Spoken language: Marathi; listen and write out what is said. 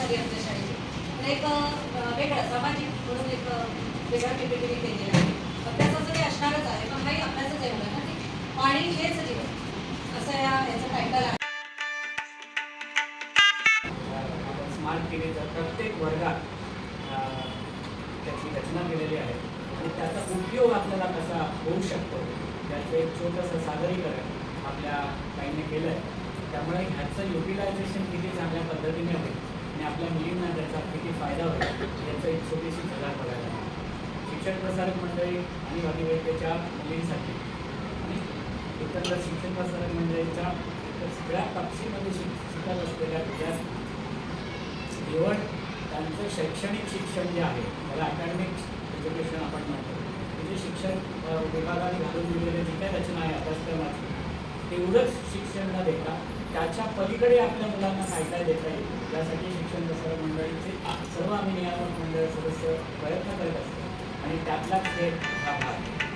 झाली आमच्या शाळेची. पण एक वेगळं सामाजिक म्हणून एक वेगळा PPT केलेला आहे. अभ्यासाचं काही असणारच आहे, पण काही अभ्यासच आहे मुलांना की पाणी हेच जीवन असं याचं टायटल आहे. स्मार्ट टीव्हीचा प्रत्येक वर्गात त्याची रचना केलेली आहे आणि त्याचा उपयोग आपल्याला कसा होऊ शकतो त्याचं एक छोटंसं सादरीकरण आपल्या ताईने केलं आहे. त्यामुळे ह्याचं युटिलायझेशन किती चांगल्या पद्धतीने होईल आणि आपल्या मुलींना त्याचा किती फायदा होईल याचं एक छोटीशी झलक बघायला मिळते. शिक्षण प्रसारक मंडळी आणि अभिवेतेच्या मुलींसाठी आणि एकंदर शिक्षण प्रसारक मंडळीच्या सगळ्या पक्षीमध्ये शिकत असलेल्या विद्यार्थी केवळ त्यांचं शैक्षणिक शिक्षण जे आहे त्याला अकॅडमिक एज्युकेशन आपण म्हणतो, म्हणजे शिक्षण विभागाने घालून दिलेले जी काही रचना आहे अभ्यासक्रमाची तेवढंच शिक्षण न देता त्याच्या पलीकडे आपल्या मुलांना काय काय देता येईल यासाठी शिक्षण प्रसारक मंडळीचे सर्व आम्ही नियामक मंडळ सदस्य प्रयत्न करत असतो आणि त्यातलाच एक हा भाग.